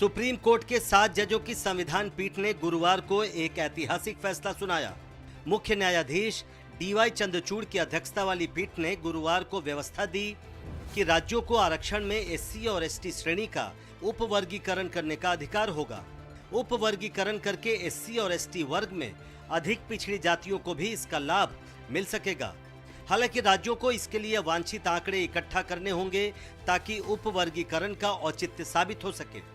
Supreme court के 7 जजों की संविधान पीठ ने गुरुवार को एक ऐतिहासिक फैसला सुनाया। मुख्य न्यायाधीश डीवाई चंद्रचूड़ की अध्यक्षता वाली पीठ ने गुरुवार को व्यवस्था दी कि राज्यों को आरक्षण में एससी और एसटी श्रेणी का उपवर्गीकरण करने का अधिकार होगा। उपवर्गीकरण करके एससी और एसटी वर्ग में अधिक पिछड़ी जातियों को भी इसका लाभ मिल सकेगा। हालांकि राज्यों को इसके लिए वांछित आंकड़े इकट्ठा करने होंगे ताकि उपवर्गीकरण का औचित्य साबित हो सके।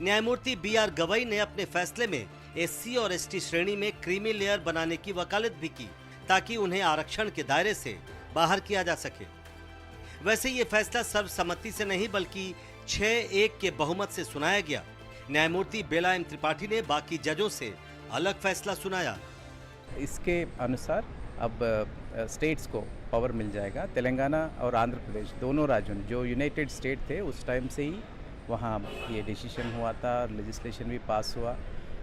न्यायमूर्ति बी.आर. गवई ने अपने फैसले में एससी और एसटी श्रेणी में क्रीमी लेयर बनाने की वकालत भी की ताकि उन्हें आरक्षण के दायरे से बाहर किया जा सके। वैसे ये फैसला सर्वसम्मति से नहीं बल्कि 6-1 के बहुमत से सुनाया गया। न्यायमूर्ति बेला एम त्रिपाठी ने बाकी जजों से अलग फैसला सुनाया। इसके अनुसार अब स्टेट्स को पावर मिल जाएगा। तेलंगाना और आंध्र प्रदेश दोनों राज्यों जो यूनाइटेड स्टेट थे उस टाइम से ही वहाँ ये डिसीजन हुआ था, लेजिस्लेशन भी पास हुआ,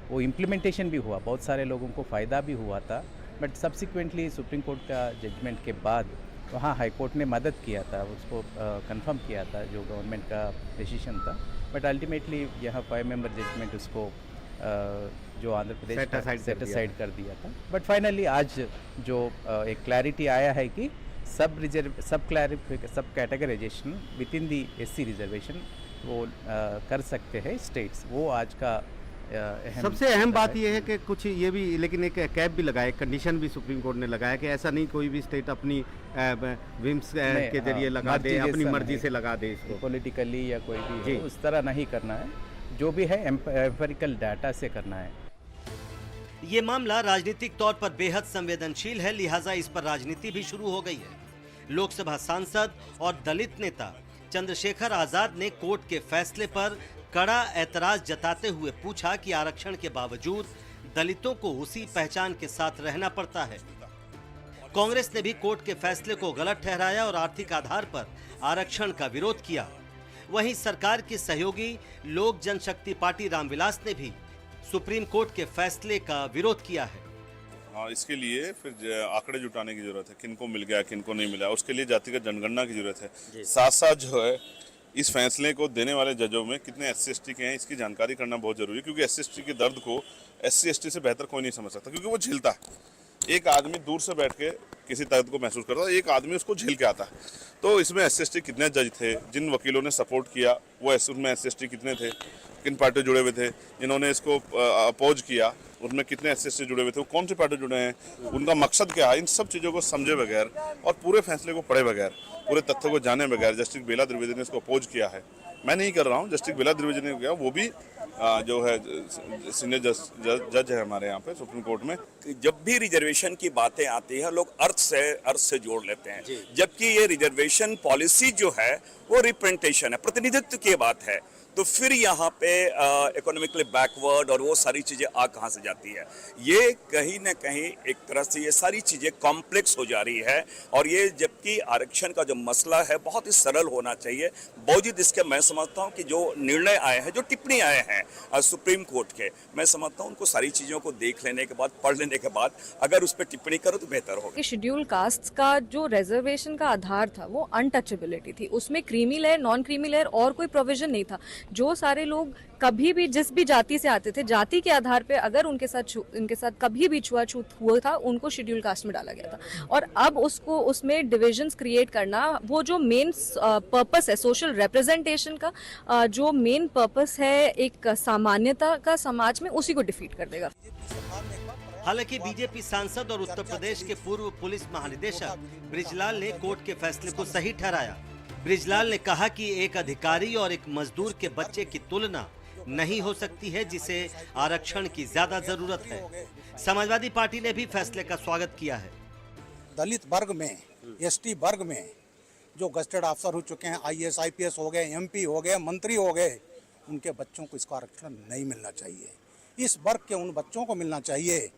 वो इम्प्लीमेंटेशन भी हुआ, बहुत सारे लोगों को फ़ायदा भी हुआ था। बट सब्सिक्वेंटली सुप्रीम कोर्ट का जजमेंट के बाद वहाँ हाई कोर्ट ने मदद किया था, उसको कंफर्म किया था जो गवर्नमेंट का डिसीजन था। बट अल्टीमेटली यहाँ 5 मेंबर जजमेंट उसको जो आंध्र प्रदेश का सेट असाइड कर दिया था। बट फाइनली आज जो एक क्लैरिटी आया है कि सब categorisation within the SC reservation वो कर सकते हैं स्टेट्स। वो आज का सबसे अहम बात यह है कि कुछ ये भी, लेकिन एक कैप भी लगाया, कंडीशन भी सुप्रीम कोर्ट ने लगाया कि ऐसा नहीं कोई भी स्टेट अपनी विम्स के जरिए लगा दे, अपनी मर्जी से लगा दे इसको, पॉलिटिकली या कोई भी है, उस तरह नहीं करना है। जो भी है एम्पिरिकल डाटा से करना है। ये मामला राजनीतिक तौर पर बेहद संवेदनशील है, लिहाजा इस पर राजनीति भी शुरू हो गई है। लोकसभा सांसद और दलित नेता चंद्रशेखर आजाद ने कोर्ट के फैसले पर कड़ा ऐतराज जताते हुए पूछा कि आरक्षण के बावजूद दलितों को उसी पहचान के साथ रहना पड़ता है। कांग्रेस ने भी कोर्ट के फैसले को गलत ठहराया और आर्थिक आधार पर आरक्षण का विरोध किया। वहीं सरकार की सहयोगी लोक जनशक्ति पार्टी रामविलास ने भी सुप्रीम कोर्ट के फैसले का विरोध किया है। हाँ, इसके लिए फिर आंकड़े जुटाने की जरूरत है, किनको मिल गया किनको नहीं मिला, उसके लिए जातिगत जनगणना की जरूरत है। साथ साथ जो है इस फैसले को देने वाले जजों में कितने SC/ST के हैं इसकी जानकारी करना बहुत जरूरी है, क्योंकि SC/ST के दर्द को SC/ST से बेहतर कोई नहीं समझ सकता, क्योंकि वो झेलता है। एक आदमी दूर से बैठ के किसी दर्द को महसूस करता है, एक आदमी उसको झेल के आता है। तो इसमें SC/ST कितने जज थे, जिन वकीलों ने सपोर्ट किया वो उसमें SC/ST कितने थे, किन पार्टी जुड़े हुए थे, जिन्होंने इसको अपोज किया उनमें कितने SC/ST जुड़े हुए थे, वो कौन सी पार्टी जुड़े हैं, उनका मकसद क्या है, इन सब चीज़ों को समझे बगैर और पूरे फैसले को पढ़े बगैर, पूरे तथ्यों को जाने बगैर जस्टिस बेला द्विवेदी ने इसको अपोज किया है। मैं नहीं कर रहा हूँ, जस्टिस बेला द्विवेदी ने किया, वो भी जो है सीनियर जज है हमारे यहाँ पे सुप्रीम कोर्ट में। जब भी रिजर्वेशन की बातें आती है लोग अर्थ से जोड़ लेते हैं, जबकि ये रिजर्वेशन पॉलिसी जो है वो रिप्रेजेंटेशन है, प्रतिनिधित्व की बात है। तो फिर यहाँ पे इकोनॉमिकली बैकवर्ड और वो सारी चीज़ें आ कहाँ से जाती है। ये कहीं ना कहीं एक तरह से ये सारी चीज़ें कॉम्प्लेक्स हो जा रही है। और ये जबकि आरक्षण का जो मसला है बहुत ही सरल होना चाहिए। बावजूद इसके मैं समझता हूँ कि जो निर्णय आए हैं, जो टिप्पणी आए हैं सुप्रीम कोर्ट के, मैं समझता हूँ उनको सारी चीज़ों को देख लेने के बाद, पढ़ लेने के बाद अगर उस पर टिप्पणी करो तो बेहतर होगा। शेड्यूल कास्ट का जो रिजर्वेशन का आधार था वो अनटचेबिलिटी थी, उसमें creamy layer, non creamy layer और कोई प्रोविजन नहीं था। जो सारे लोग कभी भी जिस भी जाति से आते थे, जाति के आधार पे अगर उनके साथ कभी भी छुआछूत हुआ था, उनको शेड्यूल कास्ट में डाला गया था। और अब उसमें डिविजन्स क्रिएट करना, वो जो मेन पर्पस है सोशल रिप्रेजेंटेशन का, जो मेन पर्पस है एक सामान्यता का समाज में, उसी को डिफीट कर देगा। हालांकि बीजेपी सांसद और उत्तर प्रदेश के पूर्व पुलिस महानिदेशक ब्रिजलाल ने कोर्ट के फैसले को सही ठहराया। ब्रिजलाल ने कहा कि एक अधिकारी और एक मजदूर के बच्चे की तुलना नहीं हो सकती है, जिसे आरक्षण की ज्यादा जरूरत है। समाजवादी पार्टी ने भी फैसले का स्वागत किया है। दलित वर्ग में, ST वर्ग में जो गजेटेड अफसर हो चुके हैं, IAS IPS हो गए, MP हो गए, मंत्री हो गए, उनके बच्चों को इसका आरक्षण नहीं मिलना चाहिए। इस वर्ग के उन बच्चों को मिलना चाहिए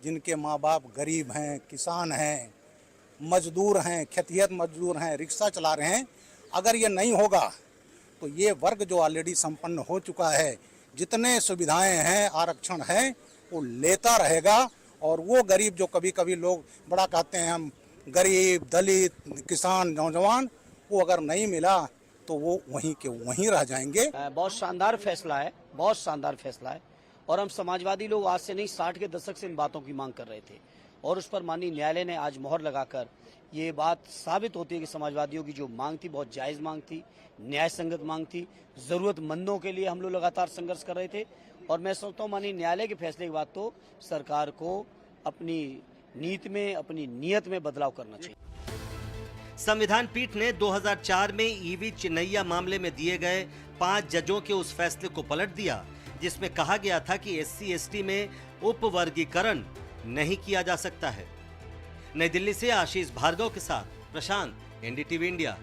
जिनके माँ बाप गरीब हैं, किसान हैं, मजदूर हैं, खेतिहत मजदूर हैं, रिक्शा चला रहे हैं। अगर ये नहीं होगा तो ये वर्ग जो ऑलरेडी संपन्न हो चुका है, जितने सुविधाएं हैं, आरक्षण है, वो लेता रहेगा। और वो गरीब जो कभी कभी लोग बड़ा कहते हैं हम गरीब, दलित, किसान, नौजवान, वो अगर नहीं मिला तो वो वहीं के वहीं रह जाएंगे। बहुत शानदार फैसला है, बहुत शानदार फैसला है। और हम समाजवादी लोग आज से नहीं 60 के दशक से इन बातों की मांग कर रहे थे और उस पर माननीय न्यायालय ने आज मोहर लगाकर ये बात साबित होती है कि समाजवादियों की जो मांग थी बहुत जायज़ मांग थी, न्याय संगत मांग थी। ज़रूरतमंदों के लिए हम लोग लगातार संघर्ष कर रहे थे और मैं सोचता हूँ माननीय न्यायालय के फैसले के बाद तो सरकार को अपनी नीति में, अपनी नीयत में बदलाव करना चाहिए। संविधान पीठ ने 2004 में ईवी चिन्नैया मामले में दिए गए 5 जजों के उस फैसले को पलट दिया जिसमें कहा गया था कि SC/ST में उपवर्गीकरण नहीं किया जा सकता है। नई दिल्ली से आशीष भार्गव के साथ प्रशांत, NDTV इंडिया।